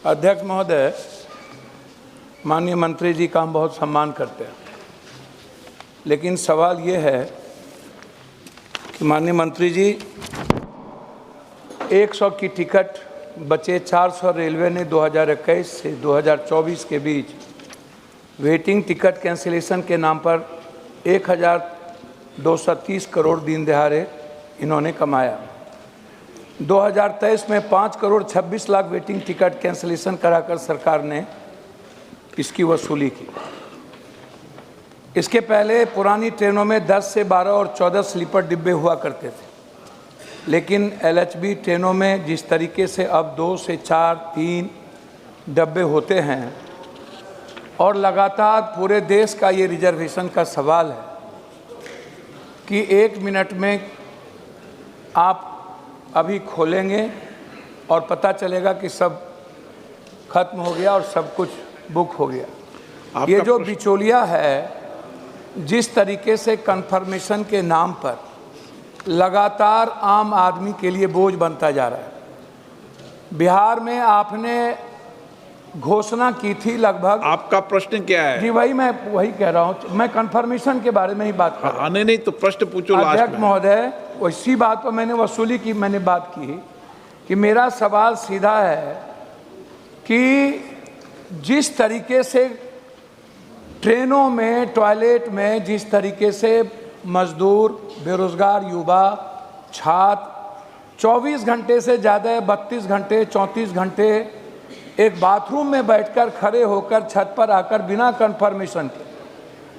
अध्यक्ष महोदय, माननीय मंत्री जी का हम बहुत सम्मान करते हैं, लेकिन सवाल ये है कि माननीय मंत्री जी 100 की टिकट बचे 400 रेलवे ने 2021 से 2024 के बीच वेटिंग टिकट कैंसिलेशन के नाम पर 1230 करोड़ दिन दहाड़े इन्होंने कमाया। 2023 में 5 crore 26 lakh waiting ticket cancellation कराकर सरकार ने इसकी वसूली की। इसके पहले पुरानी ट्रेनों में 10 से 12 और 14 स्लीपर डिब्बे हुआ करते थे, लेकिन एलएचबी ट्रेनों में जिस तरीके से अब 2 से 4, 3 डब्बे होते हैं और लगातार पूरे देश का ये रिजर्वेशन का सवाल है कि 1 मिनट में आप अभी खोलेंगे और पता चलेगा कि सब खत्म हो गया और सब कुछ बुक हो गया। ये जो बिचौलिया है, जिस तरीके से कन्फर्मेशन के नाम पर लगातार आम आदमी के लिए बोझ बनता जा रहा है। बिहार में आपने घोषणा की थी लगभग। आपका प्रश्न क्या है? जी मैं वही कह रहा हूँ, मैं कन्फर्मेशन के बारे में ही बात कर रहा हूँ। नहीं तो प्रश्न पूछो। अध्यक्ष महोदय, इसी बात पर मैंने वसूली की, मैंने बात की कि मेरा सवाल सीधा है कि जिस तरीके से ट्रेनों में, टॉयलेट में जिस तरीके से मजदूर, बेरोजगार युवा, छात्र 24 घंटे से ज़्यादा 32 घंटे, 34 घंटे एक बाथरूम में बैठकर, खड़े होकर, छत पर आकर बिना कन्फर्मेशन के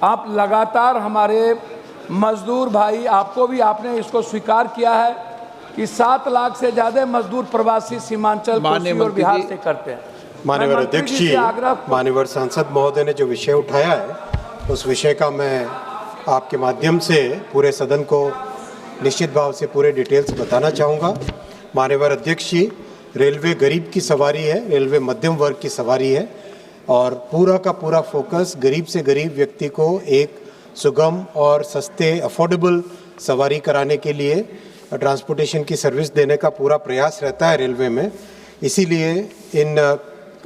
आप लगातार हमारे मजदूर भाई, आपको भी आपने इसको स्वीकार किया है कि 7 लाख से ज़्यादा मजदूर प्रवासी सीमांचल और बिहार से करते हैं। माननीय अध्यक्ष जी, माननीय सांसद महोदय ने जो विषय उठाया है, उस विषय का मैं आपके माध्यम से पूरे सदन को निश्चित भाव से पूरे डिटेल्स बताना चाहूँगा। माननीय अध्यक्ष जी, रेलवे गरीब की सवारी है, रेलवे मध्यम वर्ग की सवारी है और पूरा का पूरा फोकस गरीब से गरीब व्यक्ति को एक सुगम और सस्ते अफोर्डेबल सवारी कराने के लिए ट्रांसपोर्टेशन की सर्विस देने का पूरा प्रयास रहता है रेलवे में। इसीलिए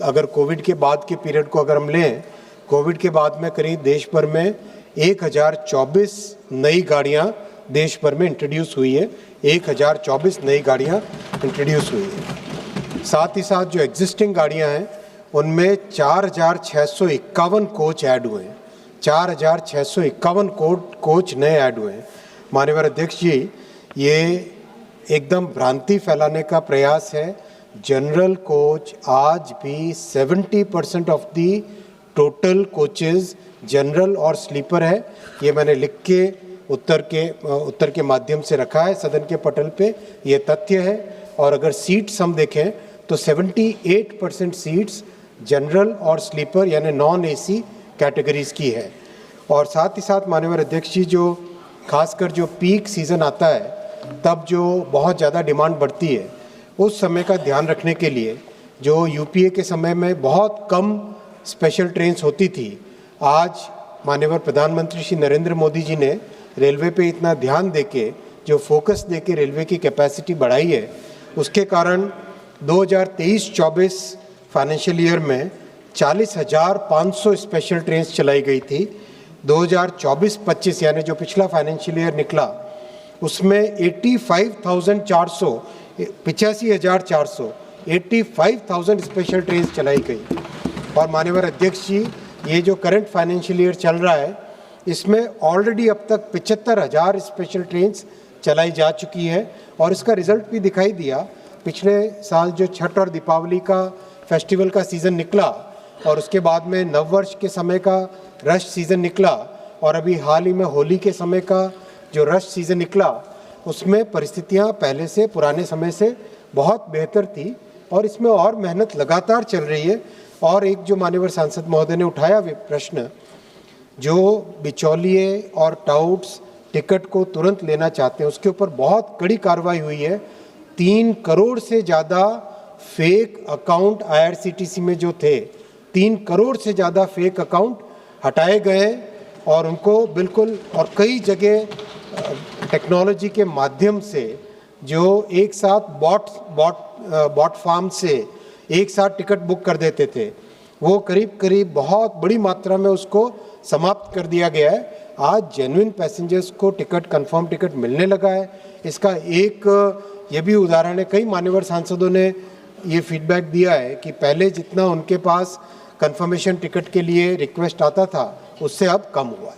अगर कोविड के बाद के पीरियड को अगर हम लें, कोविड के बाद में करीब देश भर में 1024 नई गाड़ियां देश भर में इंट्रोड्यूस हुई है। 1024 नई गाड़ियां इंट्रोड्यूस हुई है। साथ ही साथ जो एग्जिस्टिंग गाड़ियां हैं उनमें 4651 कोच ऐड हुए हैं। 4651 कोच नए ऐड हुए हैं। माननीय अध्यक्ष जी, ये एकदम भ्रांति फैलाने का प्रयास है। जनरल कोच आज भी 70% of the total coaches general और स्लीपर है। ये मैंने लिख के उत्तर के माध्यम से रखा है सदन के पटल पे, ये तथ्य है। और अगर सीट्स हम देखें तो 78% सीट्स जनरल और स्लीपर यानी नॉन एसी कैटेगरीज की है। और साथ ही साथ माननीय अध्यक्ष जी, जो खासकर जो पीक सीज़न आता है तब जो बहुत ज़्यादा डिमांड बढ़ती है, उस समय का ध्यान रखने के लिए जो यूपीए के समय में बहुत कम स्पेशल ट्रेन्स होती थी, आज माननीय प्रधानमंत्री श्री नरेंद्र मोदी जी ने रेलवे पे इतना ध्यान देके, जो फोकस देके रेलवे की कैपेसिटी बढ़ाई है, उसके कारण 2023-24 फाइनेंशियल ईयर में 40,500 स्पेशल ट्रेन्स चलाई गई थी। 2024-25 यानी जो पिछला फाइनेंशियल ईयर निकला, उसमें 85,000 स्पेशल ट्रेन चलाई गई। और माननीय अध्यक्ष जी, ये जो करंट फाइनेंशियल ईयर चल रहा है, इसमें ऑलरेडी अब तक 75,000 स्पेशल ट्रेन चलाई जा चुकी है और इसका रिजल्ट भी दिखाई दिया। पिछले साल जो छठ और दीपावली का फेस्टिवल का सीज़न निकला और उसके बाद में नववर्ष के समय का रश सीज़न निकला और अभी हाल ही में होली के समय का जो रश सीज़न निकला, उसमें परिस्थितियां पहले से, पुराने समय से बहुत बेहतर थी और इसमें और मेहनत लगातार चल रही है। और एक जो माननीय सांसद महोदय ने उठाया प्रश्न, जो बिचौलिए और टाउट्स टिकट को तुरंत लेना चाहते हैं, उसके ऊपर बहुत कड़ी कार्रवाई हुई है। 3 करोड़ से ज़्यादा फेक अकाउंट IRCTC में जो थे, 3 करोड़ से ज़्यादा फेक अकाउंट हटाए गए और उनको बिल्कुल, और कई जगह टेक्नोलॉजी के माध्यम से जो एक साथ बॉट फार्म से एक साथ टिकट बुक कर देते थे, वो करीब करीब बहुत बड़ी मात्रा में उसको समाप्त कर दिया गया है। आज जेन्युइन पैसेंजर्स को टिकट, कंफर्म टिकट मिलने लगा है। इसका एक ये भी उदाहरण है, कई मान्यवर सांसदों ने ये फीडबैक दिया है कि पहले जितना उनके पास कंफर्मेशन टिकट के लिए रिक्वेस्ट आता था, उससे अब कम हुआ है।